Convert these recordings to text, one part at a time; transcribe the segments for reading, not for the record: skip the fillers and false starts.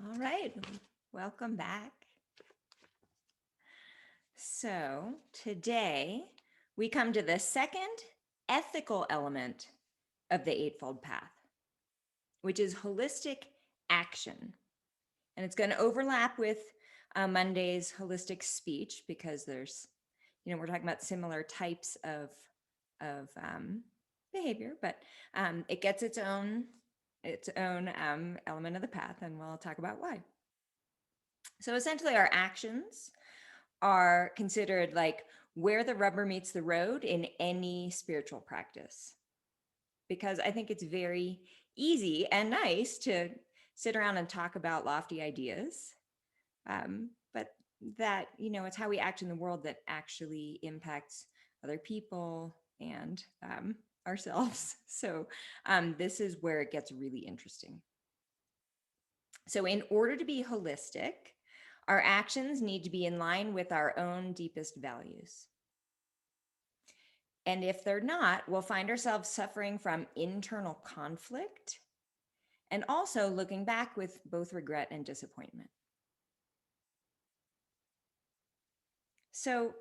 All right, welcome back. So, today we come to the second ethical element of the Eightfold Path, which is holistic action. And it's going to overlap with Monday's holistic speech because we're talking about similar types of behavior, but it gets its own element of the path, and we'll talk about why. So essentially, our actions are considered like where the rubber meets the road in any spiritual practice. Because I think it's very easy and nice to sit around and talk about lofty ideas. But it's how we act in the world that actually impacts other people and ourselves. So this is where it gets really interesting. So, in order to be holistic, our actions need to be in line with our own deepest values. And if they're not, we'll find ourselves suffering from internal conflict and also looking back with both regret and disappointment. So,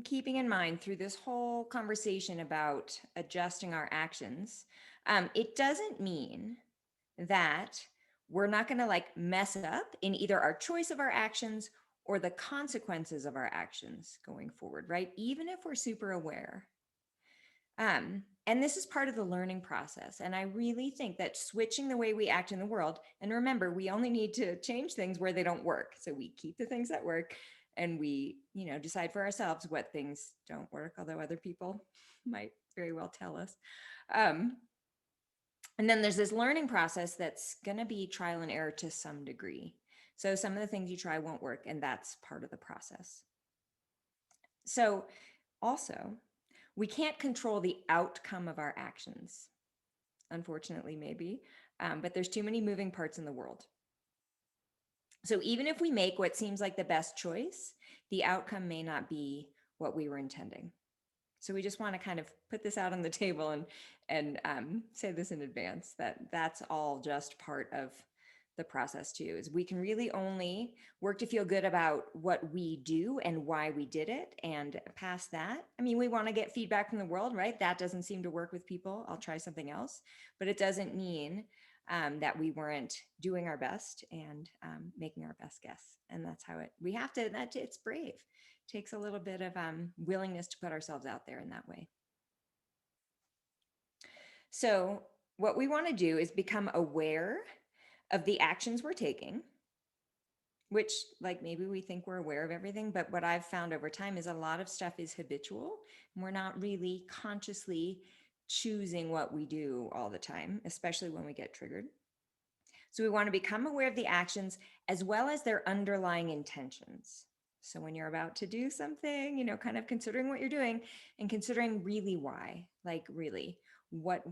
keeping in mind through this whole conversation about adjusting our actions, it doesn't mean that we're not going to like mess up in either our choice of our actions or the consequences of our actions going forward, right? Even if we're super aware. And this is part of the learning process. And I really think that switching the way we act in the world, and remember, we only need to change things where they don't work. So we keep the things that work and we, decide for ourselves what things don't work, although other people might very well tell us. Um, and then there's this learning process that's going to be trial and error to some degree. So some of the things you try won't work, and that's part of the process. So also, we can't control the outcome of our actions, unfortunately, maybe, but there's too many moving parts in the world. So even if we make what seems like the best choice, the outcome may not be what we were intending. So we just want to kind of put this out on the table and say this in advance that that's all just part of the process too. Is we can really only work to feel good about what we do and why we did it, and past that, I mean, we want to get feedback from the world, right? That doesn't seem to work with people. I'll try something else, but it doesn't mean that we weren't doing our best and making our best guess. And that's how we have to. It's brave, takes a little bit of willingness to put ourselves out there in that way. So, what we want to do is become aware of the actions we're taking, which, like, maybe we think we're aware of everything, but what I've found over time is a lot of stuff is habitual. And we're not really consciously choosing what we do all the time, especially when we get triggered. So, we want to become aware of the actions as well as their underlying intentions. So when you're about to do something, kind of considering what you're doing and considering really why, like really, what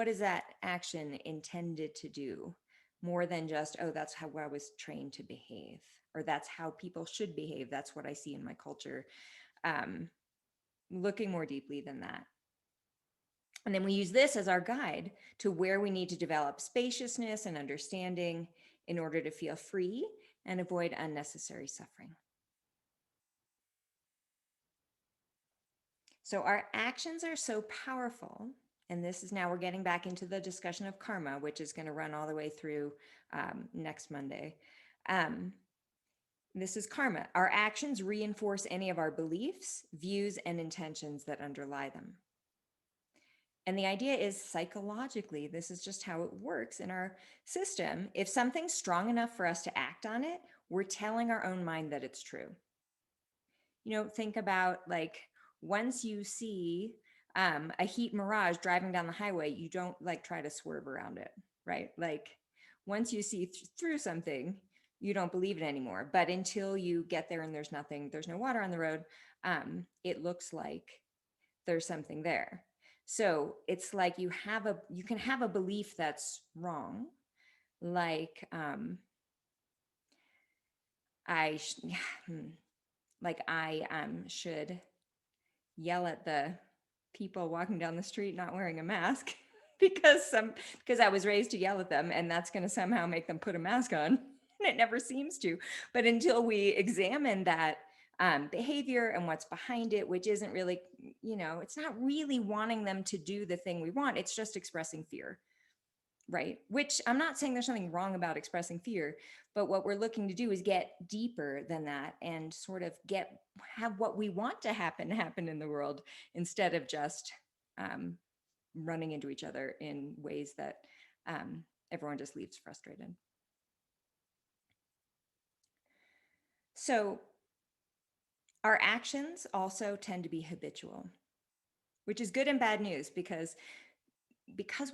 is that action intended to do, more than just, oh, that's how I was trained to behave, or that's how people should behave. That's what I see in my culture. Um, Looking more deeply than that. And then we use this as our guide to where we need to develop spaciousness and understanding in order to feel free and avoid unnecessary suffering. So our actions are so powerful. And this is now we're getting back into the discussion of karma, which is going to run all the way through next Monday. Um, this is karma. Our actions reinforce any of our beliefs, views, and intentions that underlie them. And the idea is psychologically, this is just how it works in our system. If something's strong enough for us to act on it, we're telling our own mind that it's true. Think about like once you see a heat mirage driving down the highway, you don't like try to swerve around it, right? Like once you see through something, you don't believe it anymore. But until you get there and there's nothing, there's no water on the road, it looks like there's something there. So it's like you can have a belief that's wrong, like I like I should yell at the people walking down the street not wearing a mask. because I was raised to yell at them, and that's going to somehow make them put a mask on. And it never seems to. But until we examine that behavior and what's behind it, which isn't really, it's not really wanting them to do the thing we want. It's just expressing fear, right? Which I'm not saying there's something wrong about expressing fear, but what we're looking to do is get deeper than that and sort of have what we want to happen in the world, instead of just um, running into each other in ways that everyone just leaves frustrated. So our actions also tend to be habitual, which is good and bad news, because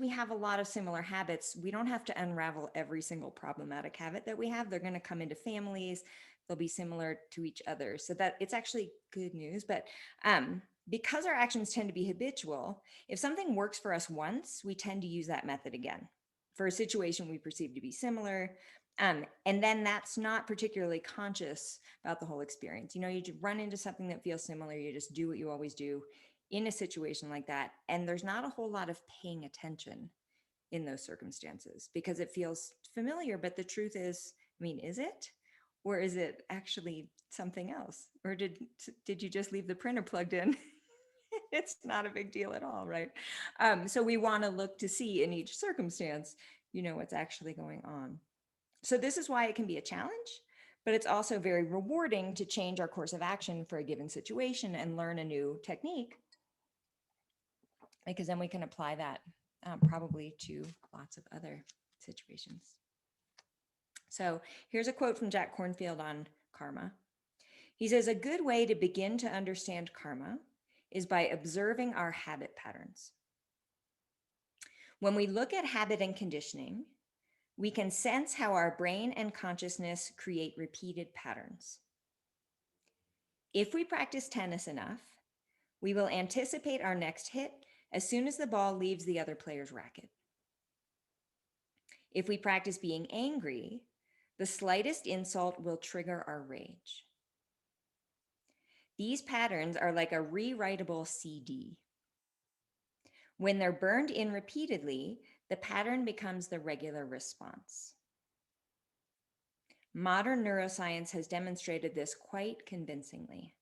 we have a lot of similar habits, we don't have to unravel every single problematic habit that we have. They're going to come into families. They'll be similar to each other. So that it's actually good news. But because our actions tend to be habitual, if something works for us once, we tend to use that method again for a situation we perceive to be similar. And then that's not particularly conscious about the whole experience. You run into something that feels similar, you just do what you always do in a situation like that. And there's not a whole lot of paying attention in those circumstances because it feels familiar. But the truth is, is it? Or is it actually something else? Or did you just leave the printer plugged in? It's not a big deal at all, right? So we want to look to see in each circumstance, what's actually going on. So this is why it can be a challenge, but it's also very rewarding to change our course of action for a given situation and learn a new technique, because then we can apply that probably to lots of other situations. So here's a quote from Jack Kornfield on karma. He says, "A good way to begin to understand karma is by observing our habit patterns. When we look at habit and conditioning, we can sense how our brain and consciousness create repeated patterns. If we practice tennis enough, we will anticipate our next hit as soon as the ball leaves the other player's racket. If we practice being angry, the slightest insult will trigger our rage. These patterns are like a rewritable CD. When they're burned in repeatedly, the pattern becomes the regular response. Modern neuroscience has demonstrated this quite convincingly."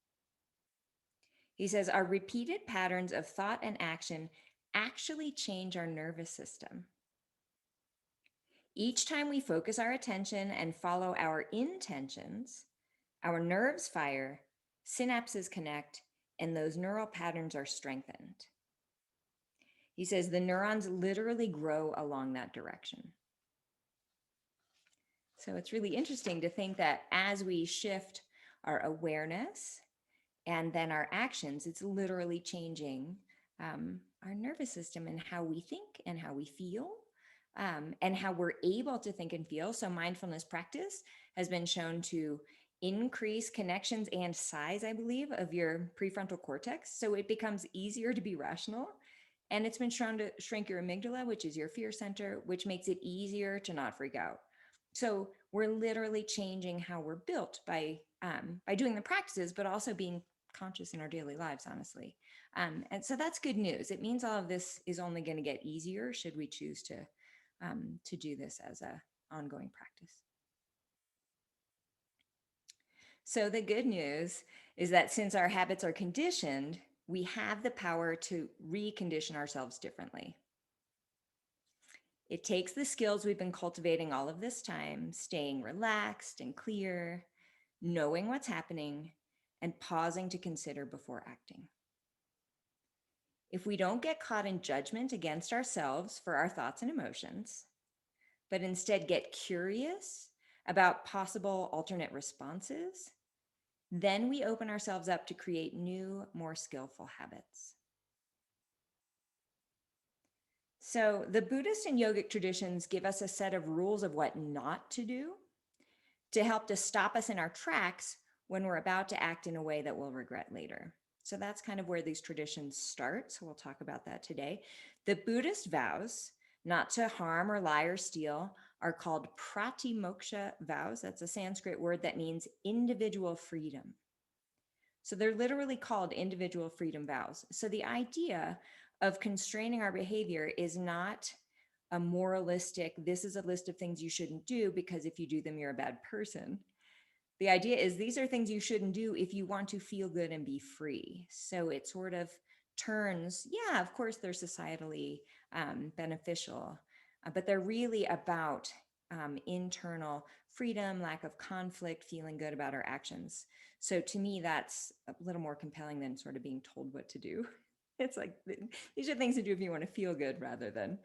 He says, "Our repeated patterns of thought and action actually change our nervous system. Each time we focus our attention and follow our intentions, our nerves fire, synapses connect, and those neural patterns are strengthened." He says the neurons literally grow along that direction. So it's really interesting to think that as we shift our awareness and then our actions, it's literally changing our nervous system and how we think and how we feel, and how we're able to think and feel. So mindfulness practice has been shown to increase connections and size, I believe, of your prefrontal cortex. So it becomes easier to be rational. And it's been shown to shrink your amygdala, which is your fear center, which makes it easier to not freak out. So we're literally changing how we're built by doing the practices, but also being conscious in our daily lives, honestly. And so that's good news. It means all of this is only going to get easier should we choose to do this as a ongoing practice. So the good news is that since our habits are conditioned, we have the power to recondition ourselves differently. It takes the skills we've been cultivating all of this time, staying relaxed and clear, knowing what's happening, and pausing to consider before acting. If we don't get caught in judgment against ourselves for our thoughts and emotions, but instead get curious about possible alternate responses, then we open ourselves up to create new, more skillful habits. So the Buddhist and yogic traditions give us a set of rules of what not to do to help to stop us in our tracks when we're about to act in a way that we'll regret later. So that's kind of where these traditions start. So we'll talk about that today. The Buddhist vows not to harm or lie or steal are called pratimoksha vows. That's a Sanskrit word that means individual freedom. So they're literally called individual freedom vows. So the idea of constraining our behavior is not a moralistic, this is a list of things you shouldn't do because if you do them, you're a bad person. The idea is these are things you shouldn't do if you want to feel good and be free. So it sort of turns, yeah, of course, they're societally beneficial, but they're really about internal freedom, lack of conflict, feeling good about our actions. So to me, that's a little more compelling than sort of being told what to do. It's like these are things to do if you want to feel good rather than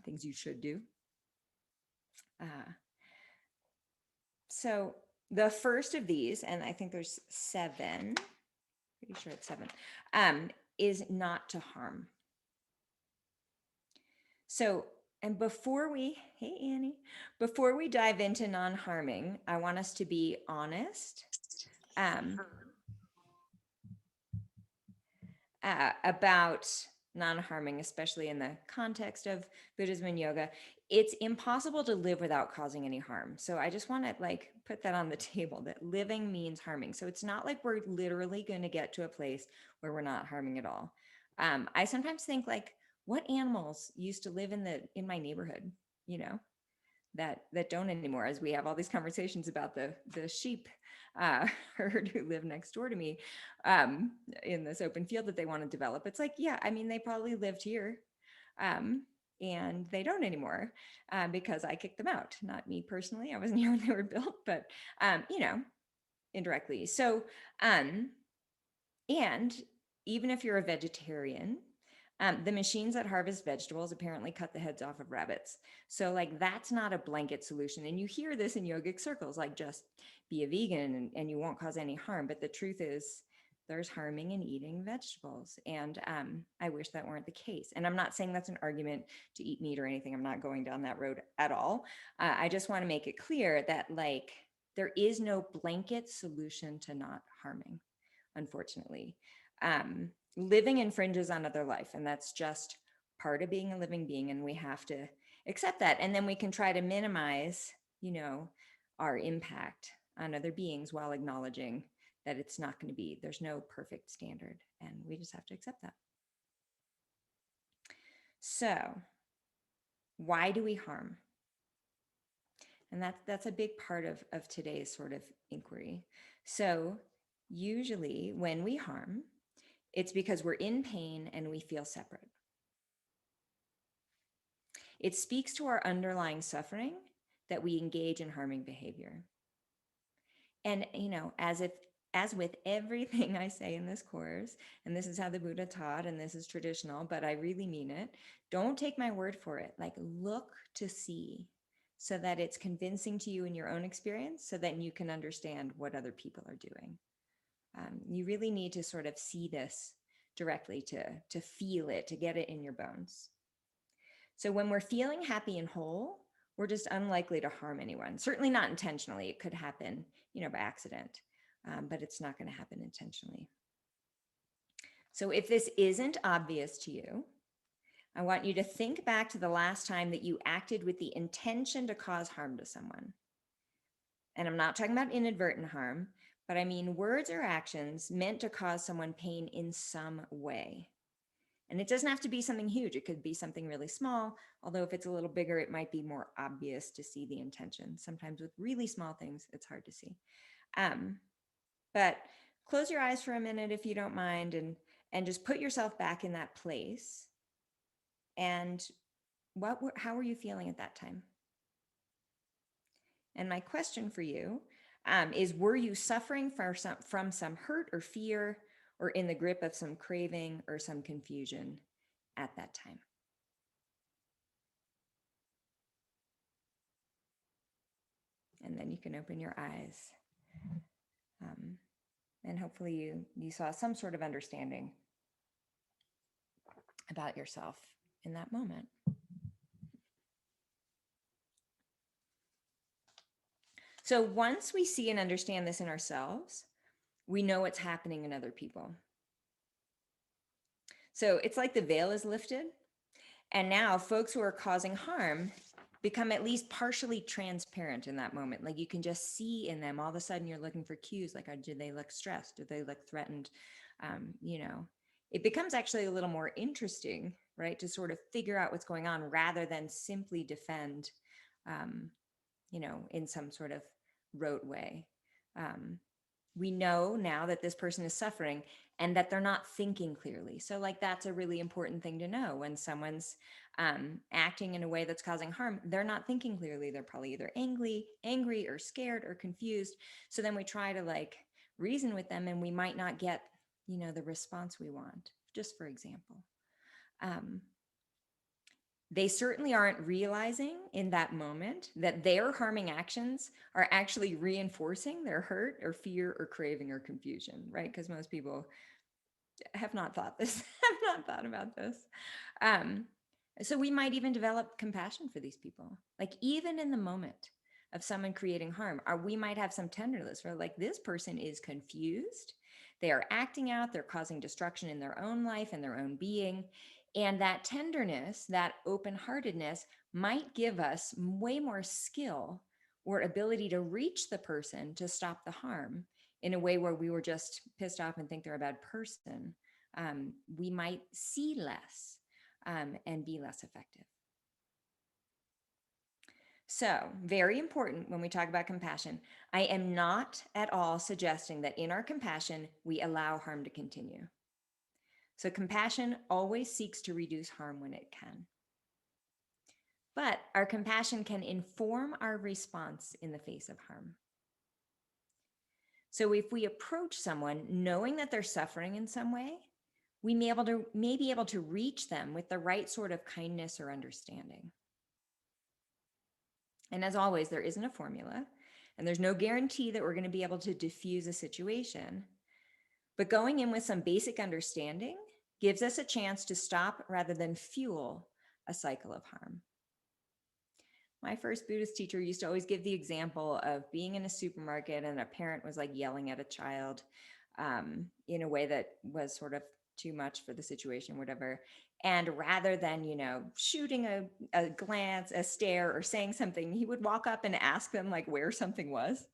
things you should do. Uh, so the first of these, and I think there's 7, pretty sure it's 7, is not to harm. So, and before we, hey Annie, before we dive into non-harming, I want us to be honest about non-harming, especially in the context of Buddhism and yoga. It's impossible to live without causing any harm. So I just want to like put that on the table that living means harming. So it's not like we're literally going to get to a place where we're not harming at all. I sometimes think like, what animals used to live in my neighborhood, you know, that don't anymore, as we have all these conversations about the sheep herd who live next door to me um, in this open field that they want to develop. It's like, yeah, I mean, they probably lived here um, and they don't anymore because I kicked them out. Not me personally. I wasn't here when they were built, but, you know, indirectly. So, and even if you're a vegetarian, the machines that harvest vegetables apparently cut the heads off of rabbits. So, like, that's not a blanket solution. And you hear this in yogic circles, like, just be a vegan and you won't cause any harm. But the truth is, there's harming in eating vegetables. And I wish that weren't the case. And I'm not saying that's an argument to eat meat or anything. I'm not going down that road at all. I just want to make it clear that, like, there is no blanket solution to not harming, unfortunately. Living infringes on other life, and that's just part of being a living being, and we have to accept that. And then we can try to minimize, you know, our impact on other beings while acknowledging that it's not going to be, there's no perfect standard, and we just have to accept that. So, why do we harm? And that's a big part of today's sort of inquiry. So, usually when we harm, it's because we're in pain and we feel separate. It speaks to our underlying suffering that we engage in harming behavior. And, you know, as with everything I say in this course, and this is how the Buddha taught, and this is traditional, but I really mean it. Don't take my word for it. Like, look to see so that it's convincing to you in your own experience so that you can understand what other people are doing. You really need to sort of see this directly to feel it, to get it in your bones. So when we're feeling happy and whole, we're just unlikely to harm anyone. Certainly not intentionally. It could happen, you know, by accident, but it's not going to happen intentionally. So if this isn't obvious to you, I want you to think back to the last time that you acted with the intention to cause harm to someone. And I'm not talking about inadvertent harm, but I mean words or actions meant to cause someone pain in some way. And it doesn't have to be something huge. It could be something really small, although if it's a little bigger, it might be more obvious to see the intention. Sometimes with really small things, it's hard to see. But close your eyes for a minute if you don't mind, and just put yourself back in that place. And how were you feeling at that time? And my question for you is, were you suffering from some hurt or fear, or in the grip of some craving or some confusion at that time? And then you can open your eyes. And hopefully you saw some sort of understanding about yourself in that moment. So once we see and understand this in ourselves, we know what's happening in other people. So it's like the veil is lifted, and now folks who are causing harm become at least partially transparent in that moment. Like you can just see in them, all of a sudden you're looking for cues, like, do they look stressed? Do they look threatened? You know, it becomes actually a little more interesting, right? To sort of figure out what's going on rather than simply defend, um, in some sort of rote way. Um, we know now that this person is suffering and that they're not thinking clearly. So, like, that's a really important thing to know. When someone's acting in a way that's causing harm, they're not thinking clearly. They're probably either angry or scared or confused. So then we try to like reason with them, and we might not get, the response we want. Just for example, um, they certainly aren't realizing in that moment that their harming actions are actually reinforcing their hurt or fear or craving or confusion, right? Because most people have not thought this, have not thought about this. Um, so we might even develop compassion for these people. Like, even in the moment of someone creating harm, or we might have some tenderness for, like, this person is confused. They are acting out, they're causing destruction in their own life and their own being. And that tenderness, that open heartedness might give us way more skill or ability to reach the person to stop the harm in a way where we were just pissed off and think they're a bad person. We might see less and be less effective. So, very important when we talk about compassion, I am not at all suggesting that in our compassion, we allow harm to continue. So, compassion always seeks to reduce harm when it can. But our compassion can inform our response in the face of harm. So, if we approach someone knowing that they're suffering in some way, we may be able to reach them with the right sort of kindness or understanding. And as always, there isn't a formula, and there's no guarantee that we're going to be able to diffuse a situation. But going in with some basic understanding gives us a chance to stop rather than fuel a cycle of harm. My first Buddhist teacher used to always give the example of being in a supermarket and a parent was like yelling at a child in a way that was sort of too much for the situation, whatever. And rather than, shooting a glance, a stare, or saying something, he would walk up and ask them like where something was.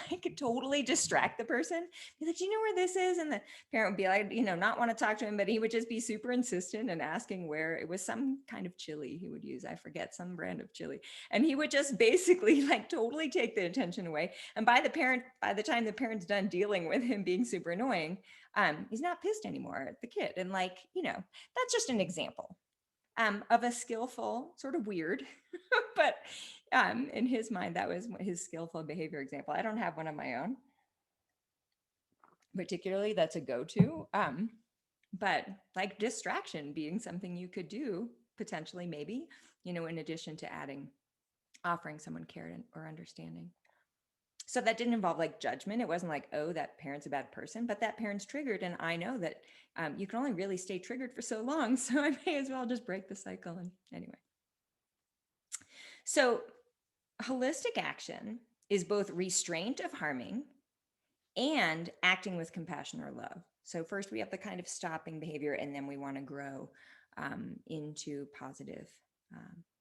I could totally distract the person. Be like, do you know where this is? And the parent would be like, not want to talk to him, but he would just be super insistent and asking where it was. Some kind of chili he would use. I forget, some brand of chili. And he would just basically like totally take the attention away. And by the time the parent's done dealing with him being super annoying, he's not pissed anymore at the kid. And like, that's just an example of a skillful, sort of weird, but in his mind, that was his skillful behavior example. I don't have one of my own, particularly that's a go-to. But like distraction being something you could do potentially, maybe, in addition to offering someone care or understanding. So that didn't involve like judgment. It wasn't like, oh, that parent's a bad person, but that parent's triggered. And I know that you can only really stay triggered for so long. So I may as well just break the cycle. And anyway. So holistic action is both restraint of harming and acting with compassion or love. So first we have the kind of stopping behavior, and then we want to grow into positive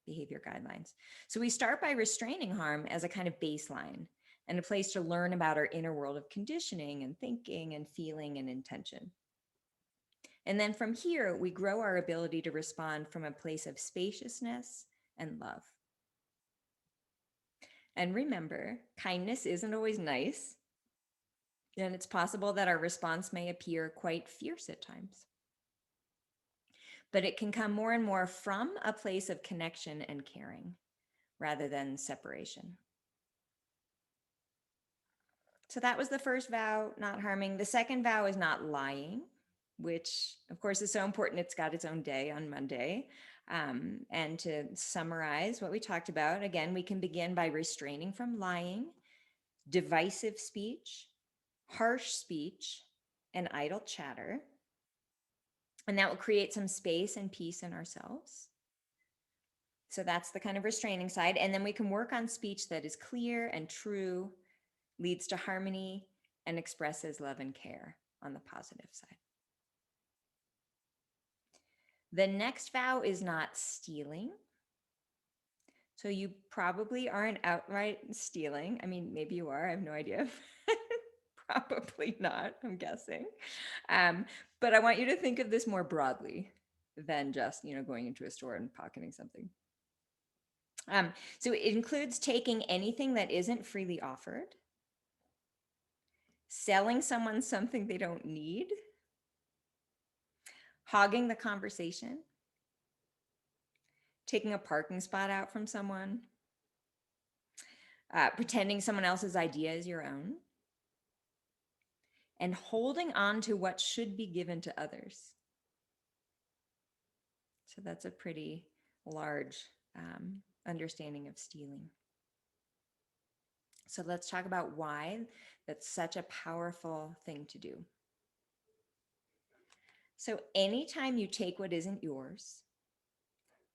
behavior guidelines. So we start by restraining harm as a kind of baseline and a place to learn about our inner world of conditioning and thinking and feeling and intention. And then from here, we grow our ability to respond from a place of spaciousness and love. And remember, kindness isn't always nice, and it's possible that our response may appear quite fierce at times. But it can come more and more from a place of connection and caring rather than separation. So that was the first vow, not harming. The second vow is not lying, which of course is so important. It's got its own day on Monday. And to summarize what we talked about, again, we can begin by restraining from lying, divisive speech, harsh speech, and idle chatter. And that will create some space and peace in ourselves. So that's the kind of restraining side. And then we can work on speech that is clear and true, leads to harmony, and expresses love and care on the positive side. The next vow is not stealing. So you probably aren't outright stealing. I mean, maybe you are, I have no idea. Probably not, I'm guessing. Um, but I want you to think of this more broadly than just, going into a store and pocketing something. So it includes taking anything that isn't freely offered, selling someone something they don't need, hogging the conversation, taking a parking spot out from someone, pretending someone else's idea is your own, and holding on to what should be given to others. So that's a pretty large understanding of stealing. So let's talk about why that's such a powerful thing to do. So anytime you take what isn't yours,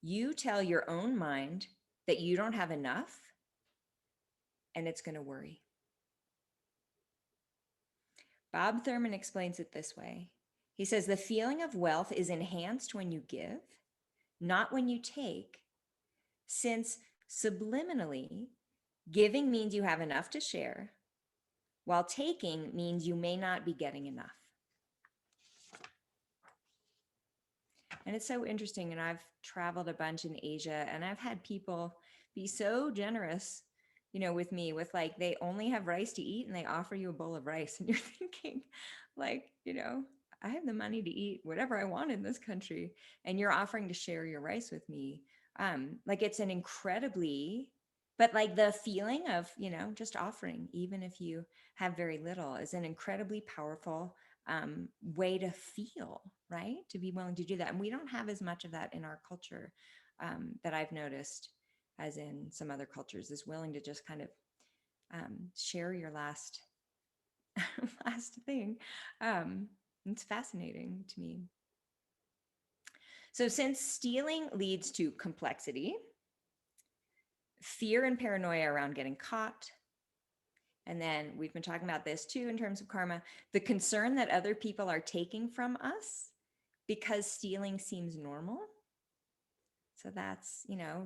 you tell your own mind that you don't have enough, and it's going to worry. Bob Thurman explains it this way. He says the feeling of wealth is enhanced when you give, not when you take, since subliminally, giving means you have enough to share, while taking means you may not be getting enough. And it's so interesting. And I've traveled a bunch in Asia, and I've had people be so generous, with me, with like, they only have rice to eat and they offer you a bowl of rice. And you're thinking, like, I have the money to eat whatever I want in this country, and you're offering to share your rice with me. Like, it's an incredibly, but like the feeling of, just offering, even if you have very little, is an incredibly powerful way to feel, right? To be willing to do that. And we don't have as much of that in our culture that I've noticed as in some other cultures, is willing to just kind of share your last thing. It's fascinating to me. So since stealing leads to complexity, fear and paranoia around getting caught, and then we've been talking about this too in terms of karma, the concern that other people are taking from us because stealing seems normal. So that's,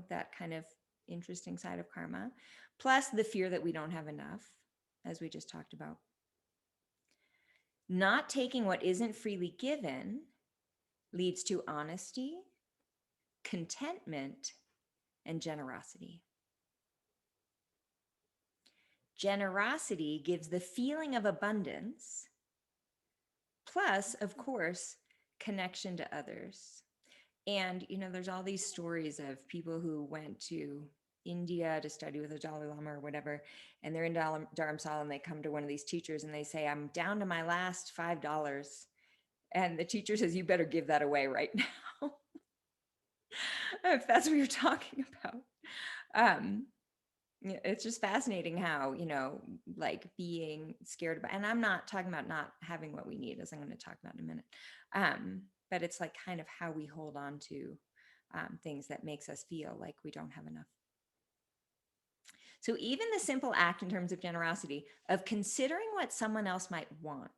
that kind of interesting side of karma, plus the fear that we don't have enough, as we just talked about. Not taking what isn't freely given leads to honesty, contentment, and generosity. Generosity gives the feeling of abundance, plus, of course, connection to others. And, there's all these stories of people who went to India to study with the Dalai Lama or whatever, and they're in Dharamsala, and they come to one of these teachers and they say, I'm down to my last $5. And the teacher says, you better give that away right now. If that's what you're talking about. It's just fascinating how, like being scared about, and I'm not talking about not having what we need, as I'm going to talk about in a minute. But it's like kind of how we hold on to things that makes us feel like we don't have enough. So even the simple act in terms of generosity of considering what someone else might want,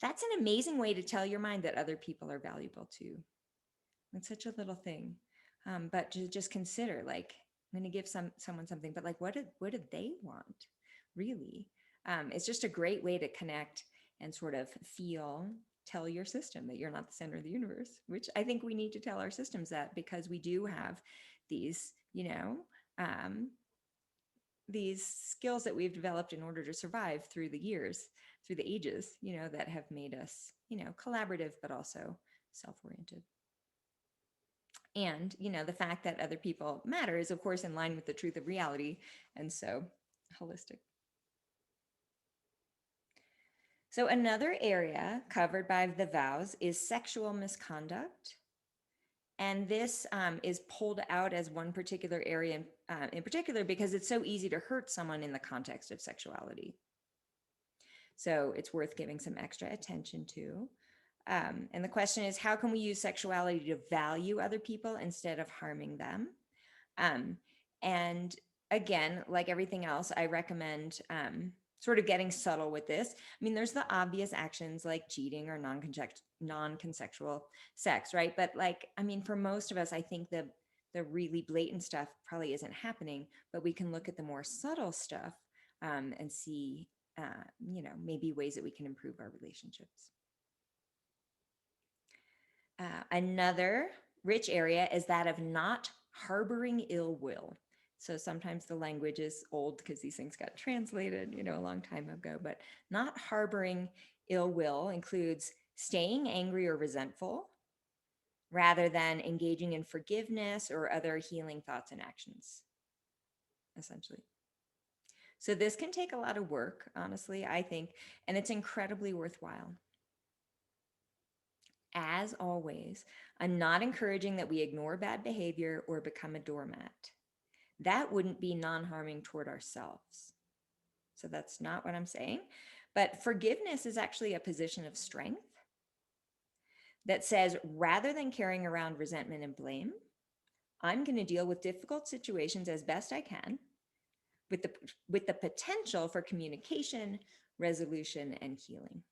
that's an amazing way to tell your mind that other people are valuable too. It's such a little thing. But to just consider, like, I'm going to give someone something, but like, what do they want really? It's just a great way to connect and sort of tell your system that you're not the center of the universe, which I think we need to tell our systems that, because we do have these, these skills that we've developed in order to survive through the years, through the ages, that have made us, collaborative, but also self-oriented. And, the fact that other people matter is, of course, in line with the truth of reality, and so holistic. So another area covered by the vows is sexual misconduct. And this is pulled out as one particular area in particular because it's so easy to hurt someone in the context of sexuality. So it's worth giving some extra attention to. And the question is, how can we use sexuality to value other people instead of harming them? And again, like everything else, I recommend sort of getting subtle with this. I mean, there's the obvious actions like cheating or non-consensual sex, right? But like, I mean, for most of us, I think the really blatant stuff probably isn't happening, but we can look at the more subtle stuff and see maybe ways that we can improve our relationships. Another rich area is that of not harboring ill will. So sometimes the language is old because these things got translated, a long time ago, but not harboring ill will includes staying angry or resentful rather than engaging in forgiveness or other healing thoughts and actions, essentially. So this can take a lot of work, honestly, I think, and it's incredibly worthwhile. As always, I'm not encouraging that we ignore bad behavior or become a doormat. That wouldn't be non harming toward ourselves. So that's not what I'm saying. But forgiveness is actually a position of strength that says rather than carrying around resentment and blame, I'm going to deal with difficult situations as best I can with the potential for communication, resolution, and healing.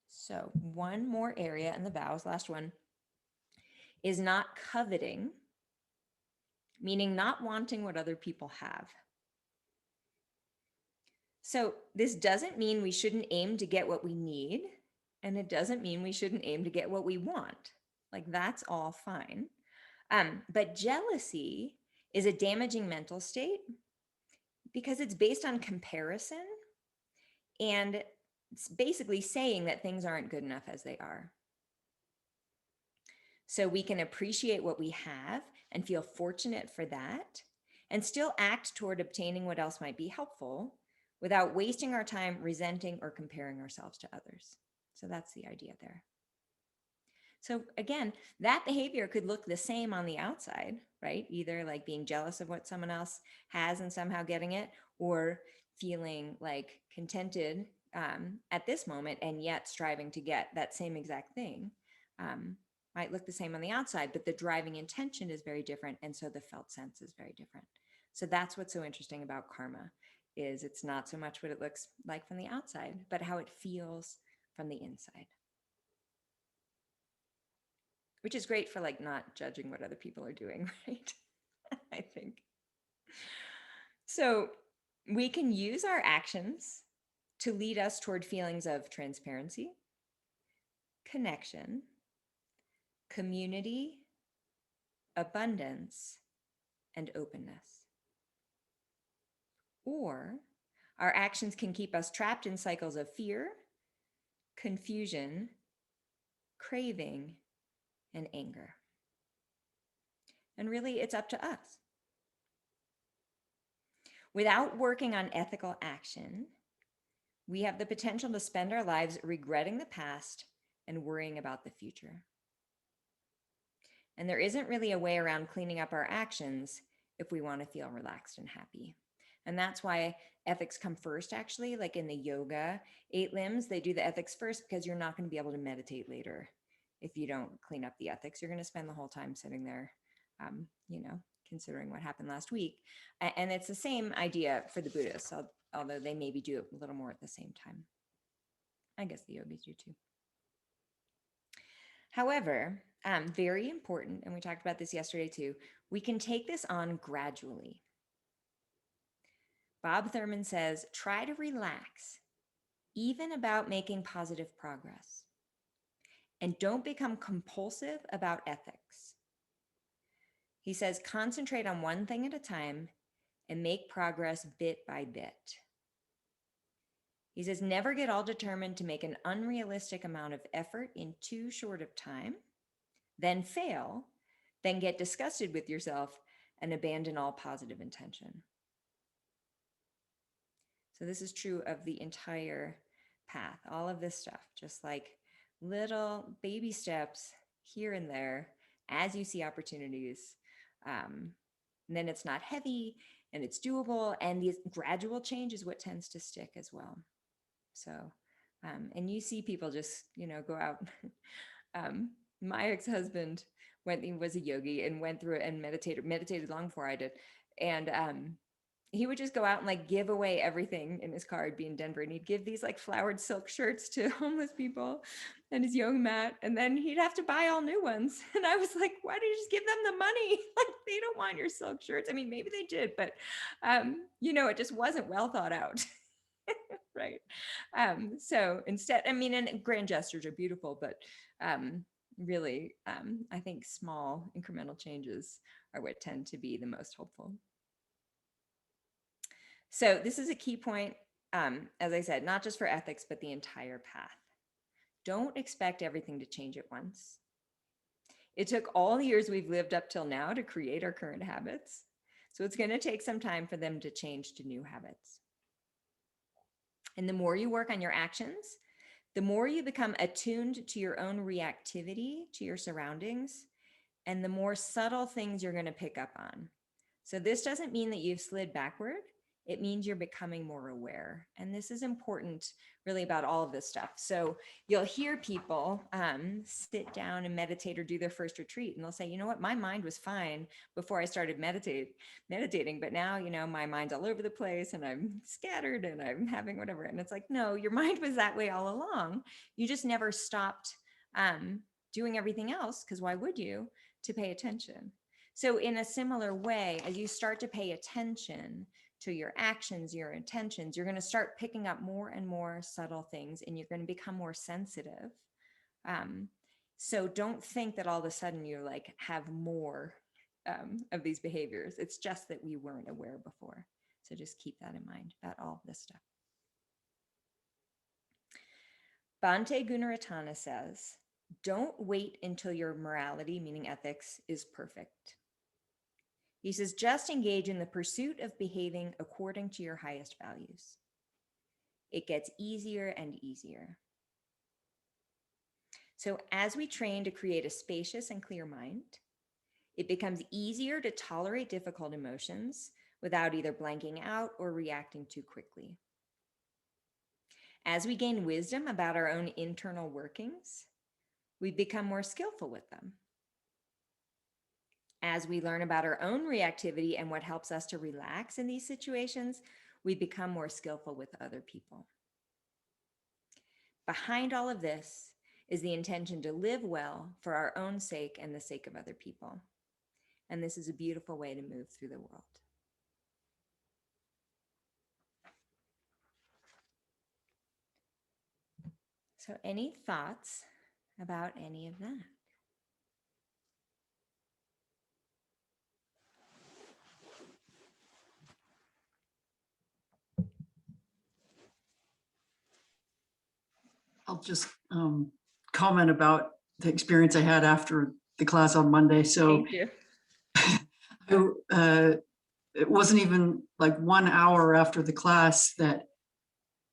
So one more area in the vows, last one, is not coveting, meaning not wanting what other people have. So this doesn't mean we shouldn't aim to get what we need, and it doesn't mean we shouldn't aim to get what we want. Like that's all fine. But jealousy is a damaging mental state because it's based on comparison, and it's basically saying that things aren't good enough as they are. So we can appreciate what we have and feel fortunate for that, and still act toward obtaining what else might be helpful without wasting our time resenting or comparing ourselves to others. So that's the idea there. So again, that behavior could look the same on the outside, right? Either like being jealous of what someone else has and somehow getting it, or feeling like contented at this moment and yet striving to get that same exact thing. Might look the same on the outside, but the driving intention is very different, and so the felt sense is very different. So that's what's so interesting about karma, is it's not so much what it looks like from the outside, but how it feels from the inside. Which is great for like not judging what other people are doing, right? I think. So we can use our actions to lead us toward feelings of transparency, connection, community, abundance, and openness. Or our actions can keep us trapped in cycles of fear, confusion, craving, and anger. And really, it's up to us. Without working on ethical action, we have the potential to spend our lives regretting the past and worrying about the future. And there isn't really a way around cleaning up our actions if we want to feel relaxed and happy. And that's why ethics come first, actually. Like in the yoga 8 limbs, they do the ethics first because you're not going to be able to meditate later if you don't clean up the ethics. You're going to spend the whole time sitting there, considering what happened last week. And it's the same idea for the Buddhists, although they maybe do it a little more at the same time. I guess the yogis do too. However, very important, and we talked about this yesterday too, we can take this on gradually. Bob Thurman says, try to relax, even about making positive progress. And don't become compulsive about ethics. He says, concentrate on one thing at a time and make progress bit by bit. He says, never get all determined to make an unrealistic amount of effort in too short of time, then fail, then get disgusted with yourself and abandon all positive intention. So this is true of the entire path, all of this stuff, just like little baby steps here and there as you see opportunities. And then it's not heavy and it's doable, and the gradual change is what tends to stick as well. So, and you see people just, go out. My ex-husband he was a yogi and went through it and meditated long before I did. And he would just go out and like give away everything in his car. He'd be in Denver and he'd give these like flowered silk shirts to homeless people and his yoga mat. And then he'd have to buy all new ones. And I was like, why don't you just give them the money? Like, they don't want your silk shirts. I mean, maybe they did, but, it just wasn't well thought out. Right. So instead, I mean, and grand gestures are beautiful, but really, I think small incremental changes are what tend to be the most hopeful. So this is a key point, as I said, not just for ethics, but the entire path. Don't expect everything to change at once. It took all the years we've lived up till now to create our current habits. So it's going to take some time for them to change to new habits. And the more you work on your actions, the more you become attuned to your own reactivity to your surroundings, and the more subtle things you're going to pick up on. So this doesn't mean that you've slid backward. It means you're becoming more aware. And this is important really about all of this stuff. So you'll hear people sit down and meditate or do their first retreat. And they'll say, you know what, my mind was fine before I started meditating. But now, my mind's all over the place and I'm scattered and I'm having whatever. And it's like, no, your mind was that way all along. You just never stopped doing everything else, because why would you, to pay attention. So in a similar way, as you start to pay attention to your actions, your intentions, you're going to start picking up more and more subtle things, and you're going to become more sensitive. So don't think that all of a sudden you like have more of these behaviors. It's just that we weren't aware before. So just keep that in mind about all of this stuff. Bhante Gunaratana says, don't wait until your morality, meaning ethics, is perfect. He says, just engage in the pursuit of behaving according to your highest values. It gets easier and easier. So as we train to create a spacious and clear mind, it becomes easier to tolerate difficult emotions without either blanking out or reacting too quickly. As we gain wisdom about our own internal workings, we become more skillful with them. As we learn about our own reactivity and what helps us to relax in these situations, we become more skillful with other people. Behind all of this is the intention to live well for our own sake and the sake of other people. And this is a beautiful way to move through the world. So any thoughts about any of that? I'll just comment about the experience I had after the class on Monday. So Thank you. It wasn't even like 1 hour after the class that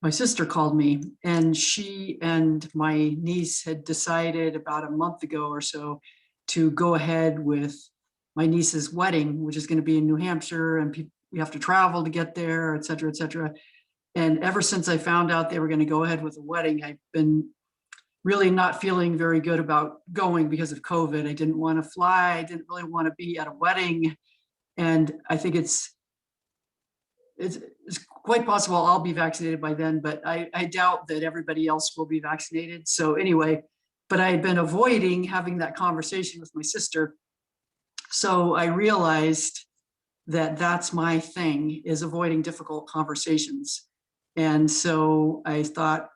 my sister called me, and she and my niece had decided about a month ago or so to go ahead with my niece's wedding, which is going to be in New Hampshire, and we have to travel to get there, et cetera, et cetera. And ever since I found out they were going to go ahead with the wedding, I've been really not feeling very good about going because of COVID. I didn't want to fly. I didn't really want to be at a wedding. And I think it's quite possible I'll be vaccinated by then, but I doubt that everybody else will be vaccinated. So anyway, but I had been avoiding having that conversation with my sister. So I realized that that's my thing, is avoiding difficult conversations. And so I thought,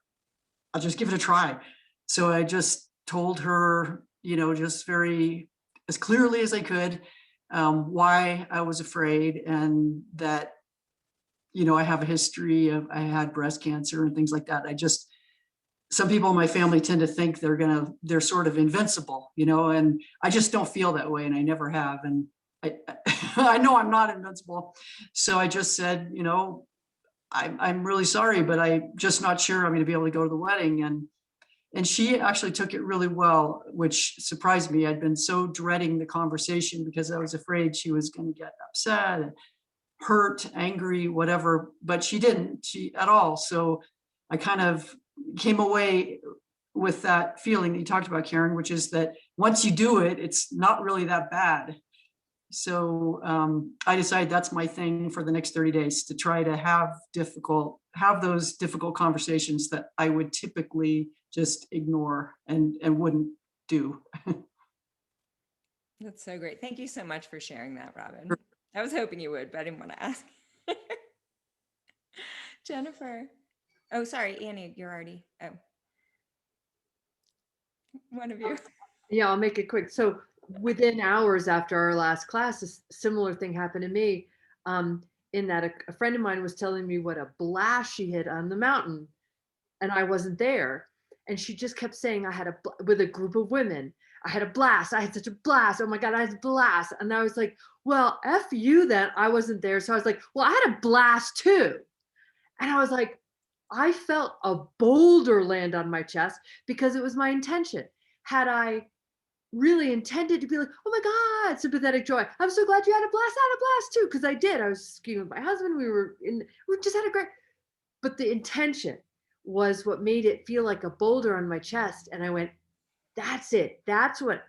I'll just give it a try. So I just told her, just very as clearly as I could, why I was afraid, and that, I have a history of, I had breast cancer and things like that. Some people in my family tend to think they're sort of invincible, and I just don't feel that way, and I never have. And I know I'm not invincible. So I just said, I'm really sorry, but I'm just not sure I'm going to be able to go to the wedding. And she actually took it really well, which surprised me. I'd been so dreading the conversation because I was afraid she was going to get upset, hurt, angry, whatever, but she didn't at all. So I kind of came away with that feeling that you talked about, Karen, which is that once you do it, it's not really that bad. So I decided that's my thing for the next 30 days, to try to have those difficult conversations that I would typically just ignore and wouldn't do. That's so great. Thank you so much for sharing that, Robin. I was hoping you would, but I didn't want to ask. Jennifer. Oh, sorry, Annie, you're already. Oh, one of you. Yeah, I'll make it quick. So within hours after our last class, a similar thing happened to me. In that a friend of mine was telling me what a blast she hit on the mountain, and I wasn't there. And she just kept saying, I had with a group of women, I had a blast. I had such a blast. Oh my God, I had a blast. And I was like, well, F you then. I wasn't there. So I was like, well, I had a blast too. And I was like, I felt a boulder land on my chest because it was my intention. Had I really intended to be like, oh my God, sympathetic joy. I'm so glad you had a blast, I had a blast too. Cause I did. I was skiing with my husband. We just had a great, but the intention was what made it feel like a boulder on my chest. And I went, that's it. That's what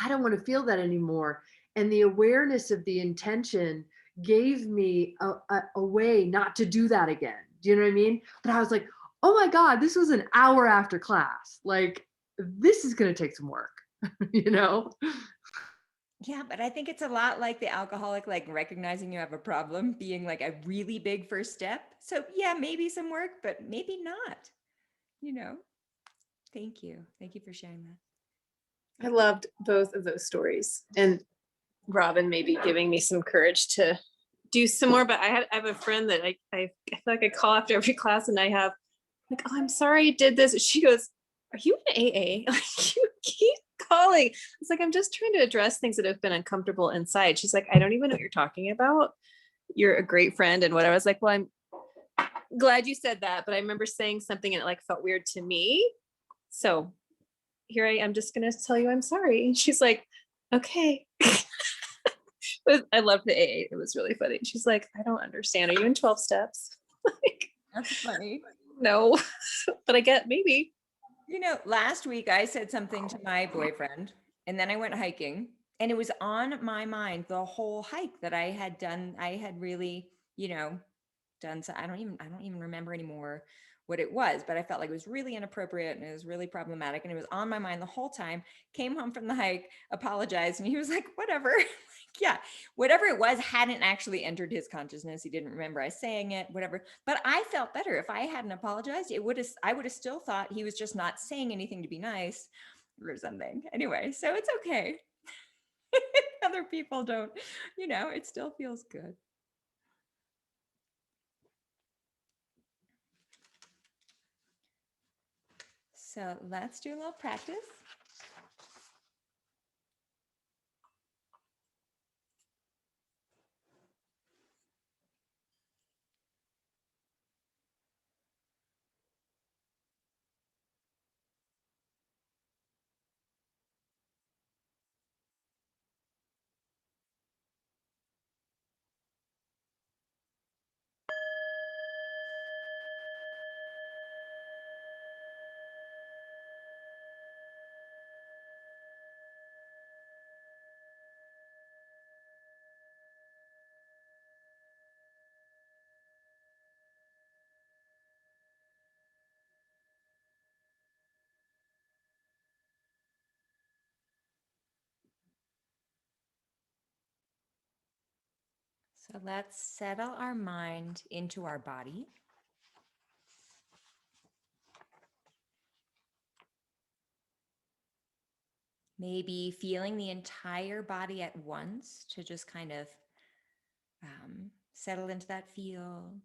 I don't want to feel that anymore. And the awareness of the intention gave me a way not to do that again. Do you know what I mean? But I was like, oh my God, this was an hour after class. Like, this is going to take some work, you know? Yeah, but I think it's a lot like the alcoholic, like recognizing you have a problem being like a really big first step. So, yeah, maybe some work, but maybe not, you know? Thank you. Thank you for sharing that. I loved both of those stories, and Robin maybe giving me some courage to do some more. But I have a friend that I feel like I call after every class, and I have like, oh, I'm sorry I did this. She goes, are you in AA? Like, you keep calling. It's like, I'm just trying to address things that have been uncomfortable inside. She's like, I don't even know what you're talking about. You're a great friend and whatever. I was like, well, I'm glad you said that, but I remember saying something and it like felt weird to me. So here I am, just gonna tell you I'm sorry. And she's like, okay. But I loved the AA. It was really funny. She's like, I don't understand. Are you in 12 steps? Like, That's funny. no, but I get maybe. You know, last week I said something to my boyfriend, and then I went hiking, and it was on my mind the whole hike that I had done. I had really, done so. I don't even remember anymore what it was, but I felt like it was really inappropriate and it was really problematic, and it was on my mind the whole time. Came home from the hike, apologized, and he was like, "Whatever." Yeah, whatever it was hadn't actually entered his consciousness. He didn't remember us saying it, whatever. But I felt better. If I hadn't apologized, I would have still thought he was just not saying anything to be nice or something. Anyway, so it's okay. Other people don't, it still feels good. So let's do a little practice. So let's settle our mind into our body. Maybe feeling the entire body at once to just kind of settle into that field.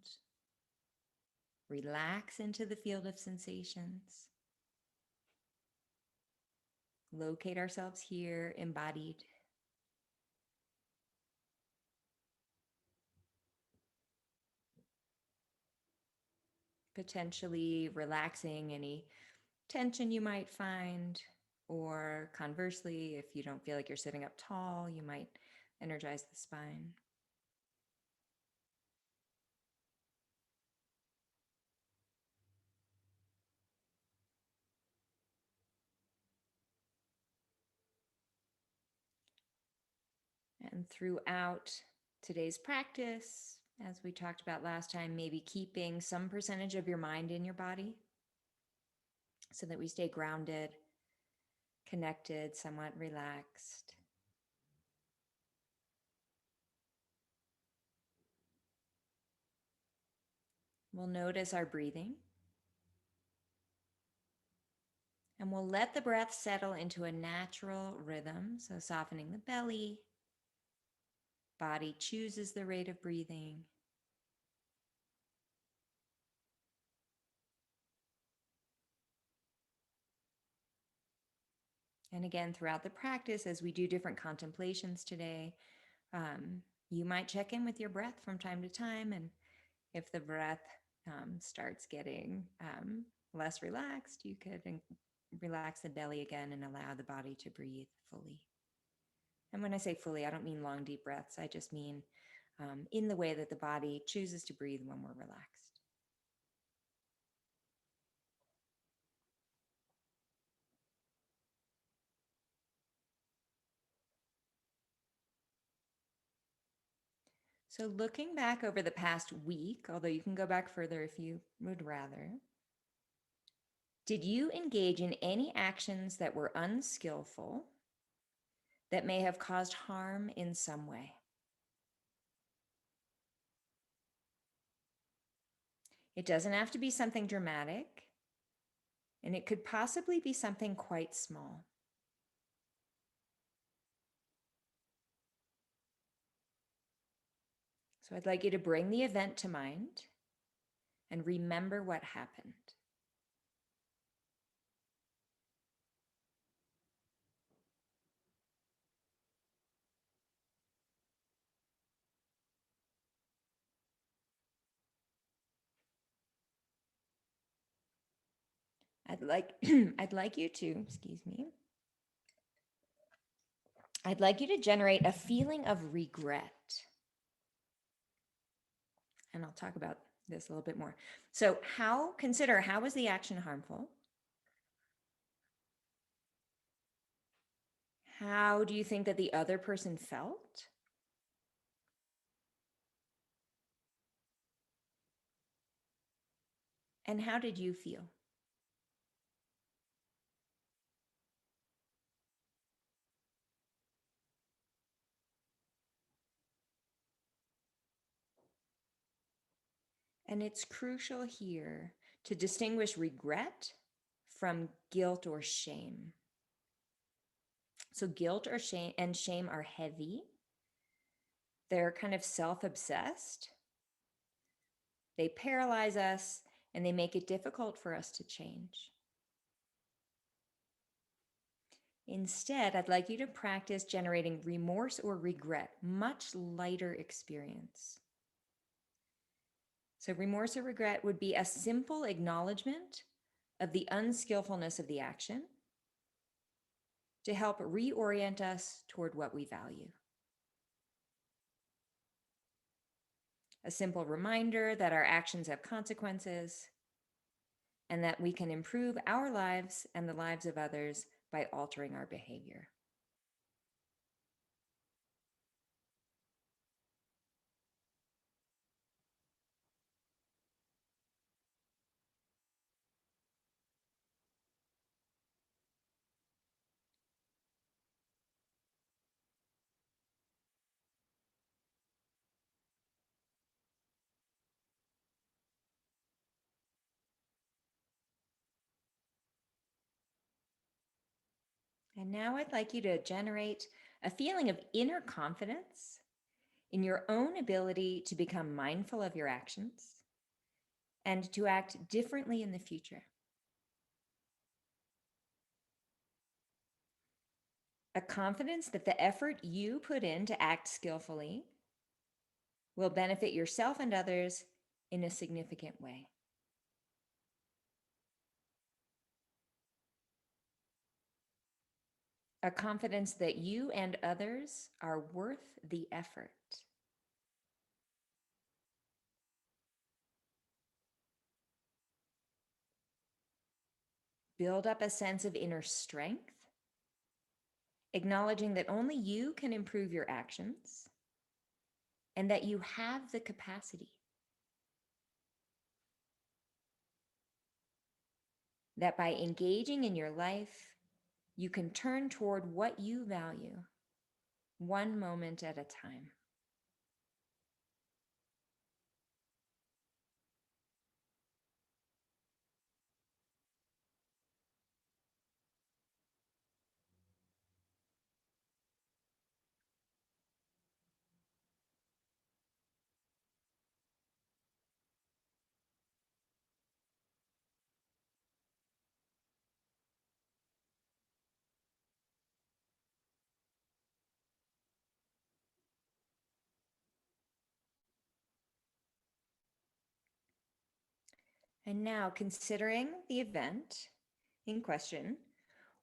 Relax into the field of sensations. Locate ourselves here, embodied. Potentially relaxing any tension you might find, or conversely, if you don't feel like you're sitting up tall, you might energize the spine. And throughout today's practice, as we talked about last time, maybe keeping some percentage of your mind in your body so that we stay grounded, connected, somewhat relaxed. We'll notice our breathing. And we'll let the breath settle into a natural rhythm. So softening the belly, body chooses the rate of breathing. And again, throughout the practice, as we do different contemplations today, you might check in with your breath from time to time. And if the breath starts getting less relaxed, you could relax the belly again and allow the body to breathe fully. And when I say fully, I don't mean long, deep breaths. I just mean in the way that the body chooses to breathe when we're relaxed. So looking back over the past week, although you can go back further if you would rather, did you engage in any actions that were unskillful that may have caused harm in some way? It doesn't have to be something dramatic, and it could possibly be something quite small. So I'd like you to bring the event to mind and remember what happened. I'd like you to, excuse me. I'd like you to generate a feeling of regret. And I'll talk about this a little bit more. So consider how was the action harmful? How do you think that the other person felt? And how did you feel? And it's crucial here to distinguish regret from guilt or shame. So guilt or shame are heavy. They're kind of self-obsessed. They paralyze us and they make it difficult for us to change. Instead, I'd like you to practice generating remorse or regret, much lighter experience. So remorse or regret would be a simple acknowledgement of the unskillfulness of the action to help reorient us toward what we value. A simple reminder that our actions have consequences and that we can improve our lives and the lives of others by altering our behavior. And now I'd like you to generate a feeling of inner confidence in your own ability to become mindful of your actions and to act differently in the future. A confidence that the effort you put in to act skillfully will benefit yourself and others in a significant way. A confidence that you and others are worth the effort. Build up a sense of inner strength acknowledging that only you can improve your actions and that you have the capacity. That by engaging in your life, you can turn toward what you value, one moment at a time. And now, considering the event in question,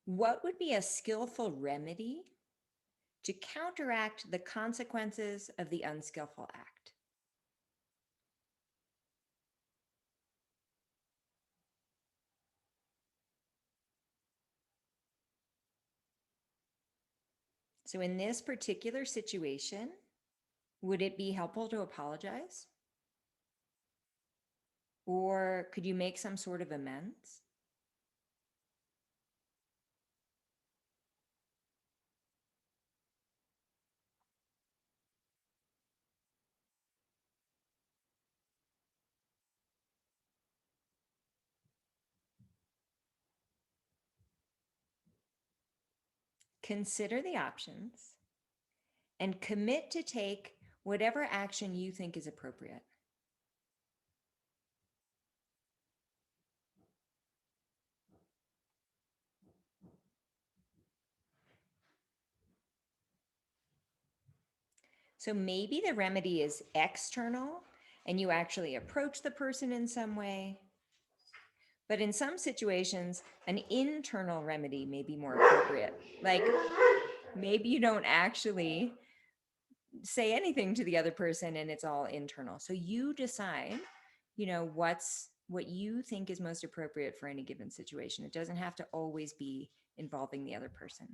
what would be a skillful remedy to counteract the consequences of the unskillful act? So, in this particular situation, would it be helpful to apologize? Or could you make some sort of amends? Consider the options and commit to take whatever action you think is appropriate. So maybe the remedy is external and you actually approach the person in some way. But in some situations, an internal remedy may be more appropriate. Like maybe you don't actually say anything to the other person and it's all internal. So you decide, what you think is most appropriate for any given situation. It doesn't have to always be involving the other person.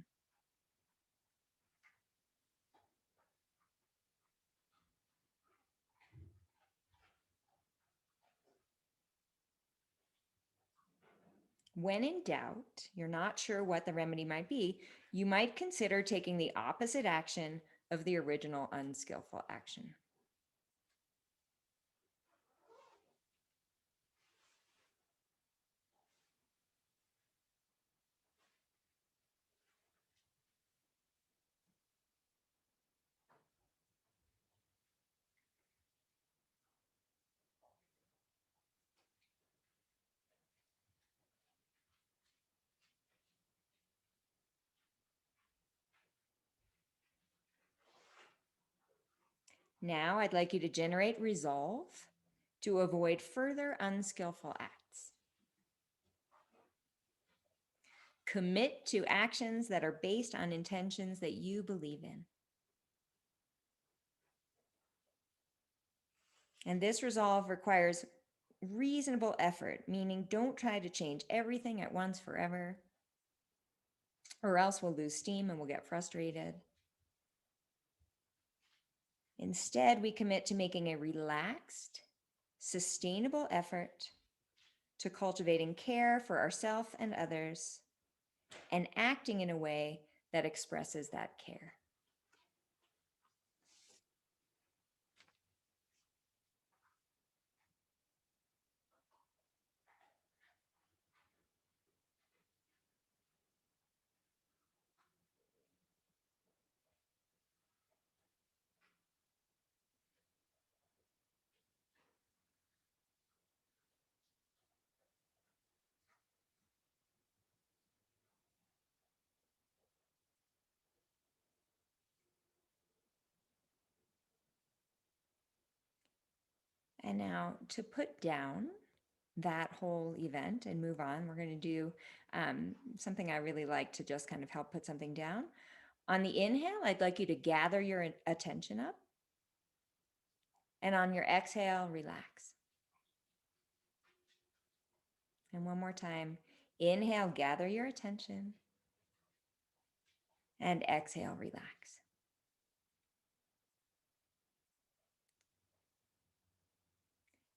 When in doubt, you're not sure what the remedy might be, you might consider taking the opposite action of the original unskillful action. Now I'd like you to generate resolve to avoid further unskillful acts. Commit to actions that are based on intentions that you believe in. And this resolve requires reasonable effort, meaning don't try to change everything at once forever, or else we'll lose steam and we'll get frustrated. Instead, we commit to making a relaxed, sustainable effort to cultivating care for ourselves and others and acting in a way that expresses that care. And now to put down that whole event and move on, we're going to do something I really like to just kind of help put something down. On the inhale, I'd like you to gather your attention up. And on your exhale, relax. And one more time, inhale, gather your attention. And exhale, relax.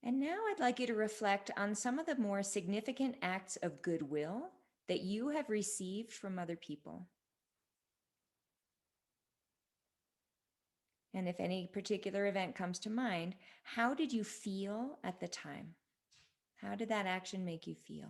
And now I'd like you to reflect on some of the more significant acts of goodwill that you have received from other people. And if any particular event comes to mind, how did you feel at the time? How did that action make you feel?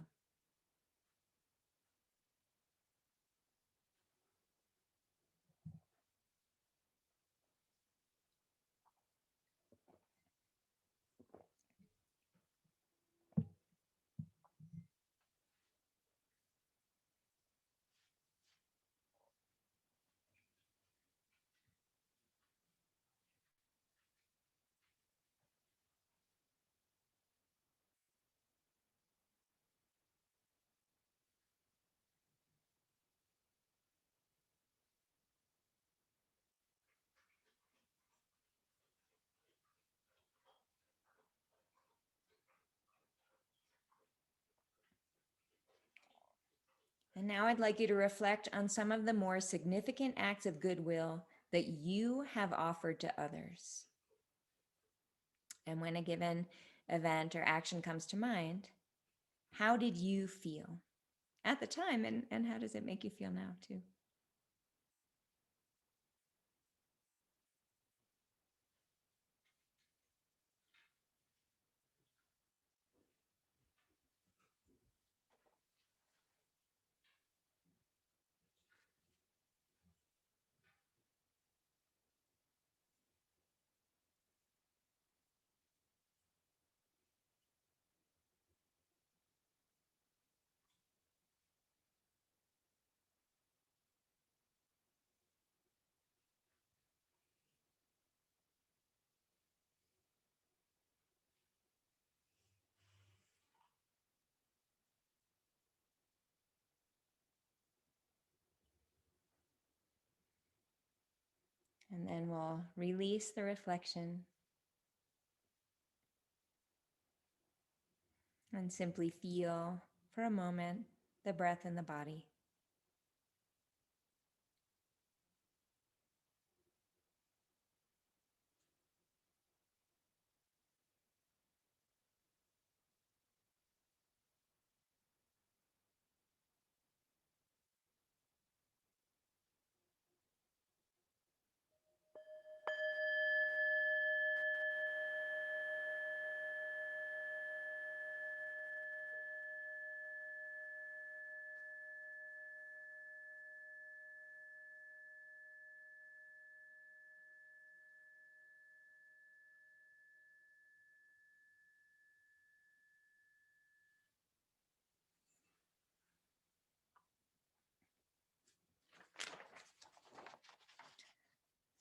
And now I'd like you to reflect on some of the more significant acts of goodwill that you have offered to others. And when a given event or action comes to mind, how did you feel at the time, and how does it make you feel now too? And then we'll release the reflection and simply feel for a moment the breath in the body.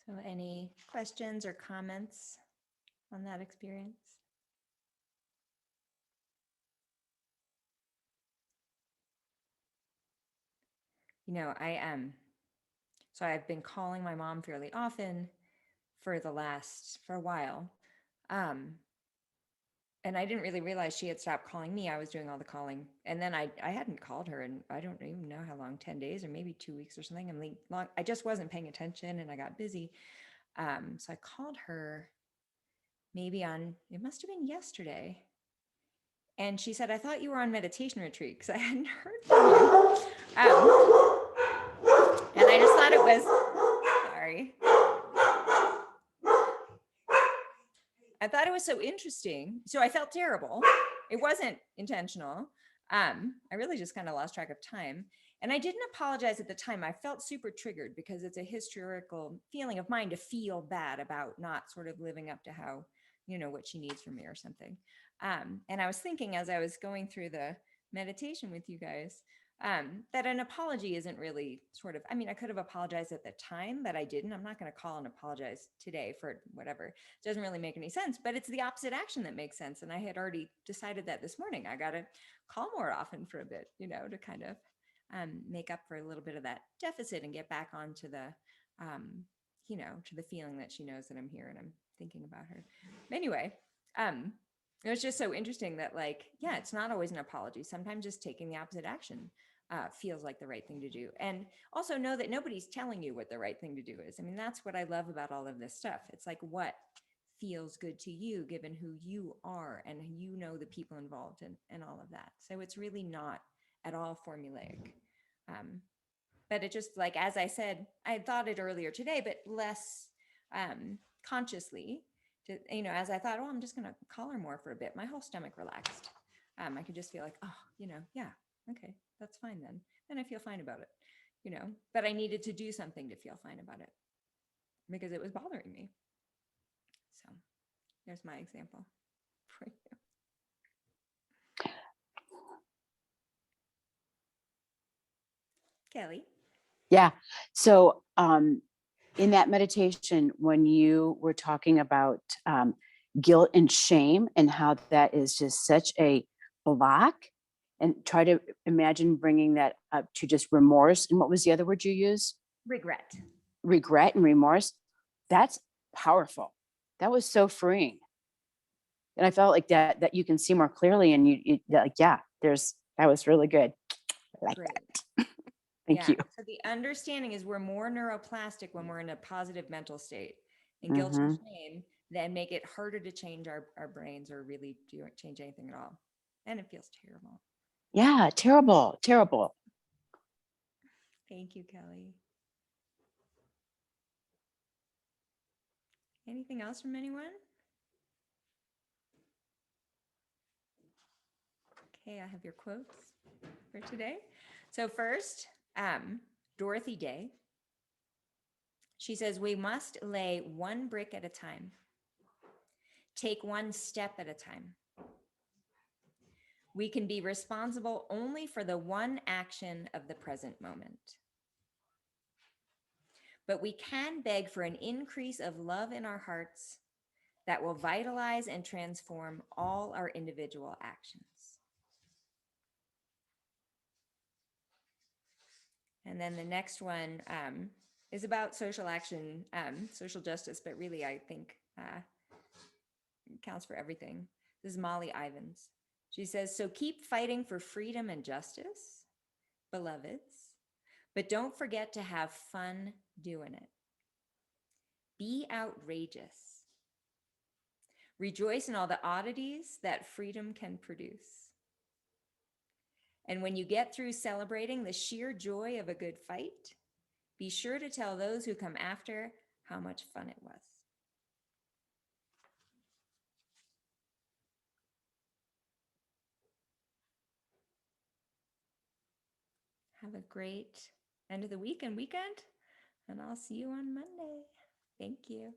So any questions or comments on that experience? I am. So I've been calling my mom fairly often for a while. And I didn't really realize she had stopped calling me. I was doing all the calling. And then I hadn't called her and I don't even know how long, 10 days or maybe 2 weeks or something. I just wasn't paying attention and I got busy. So I called her it must have been yesterday. And she said, I thought you were on meditation retreat because I hadn't heard from you. And I just thought it was, sorry. I thought it was so interesting. So I felt terrible. It wasn't intentional. I really just kind of lost track of time. And I didn't apologize at the time. I felt super triggered because it's a historical feeling of mine to feel bad about not sort of living up to how, what she needs from me or something. And I was thinking as I was going through the meditation with you guys, that an apology isn't really I could have apologized at the time, but I didn't. I'm not going to call and apologize today for whatever. It doesn't really make any sense, but it's the opposite action that makes sense. And I had already decided that this morning. I got to call more often for a bit, to kind of make up for a little bit of that deficit and get back onto the, to the feeling that she knows that I'm here and I'm thinking about her. But anyway, it was just so interesting that it's not always an apology. Sometimes just taking the opposite action feels like the right thing to do. And also know that nobody's telling you what the right thing to do is. I mean, that's what I love about all of this stuff. It's like what feels good to you given who you are and you know the people involved and all of that. So it's really not at all formulaic. But it just, like, as I said, I had thought it earlier today, but less consciously. To, you know, as I thought, oh, I'm just going to collar more for a bit, my whole stomach relaxed. I could just feel like, oh, you know, yeah, okay, that's fine then. Then I feel fine about it, you know, but I needed to do something to feel fine about it because it was bothering me. So there's my example for you. Kelly. Yeah. So in that meditation, when you were talking about guilt and shame and how that is just such a block, and try to imagine bringing that up to just remorse. And what was the other word you used? Regret. Regret and remorse. That's powerful. That was so freeing. And I felt like that you can see more clearly, and you like, yeah, that was really good. I like Great. that. Thank you. So the understanding is we're more neuroplastic when we're in a positive mental state, and guilt and shame then make it harder to change our brains or really change anything at all. And it feels terrible. Yeah, terrible, terrible. Thank you, Kelly. Anything else from anyone? Okay, I have your quotes for today. So first, Dorothy Day. She says, we must lay one brick at a time. Take one step at a time. We can be responsible only for the one action of the present moment. But we can beg for an increase of love in our hearts that will vitalize and transform all our individual actions. And then the next one is about social action, social justice, but really I think counts for everything. This is Molly Ivins. She says, so keep fighting for freedom and justice, beloveds, but don't forget to have fun doing it. Be outrageous. Rejoice in all the oddities that freedom can produce. And when you get through celebrating the sheer joy of a good fight, be sure to tell those who come after how much fun it was. Have a great end of the week and weekend, and I'll see you on Monday. Thank you.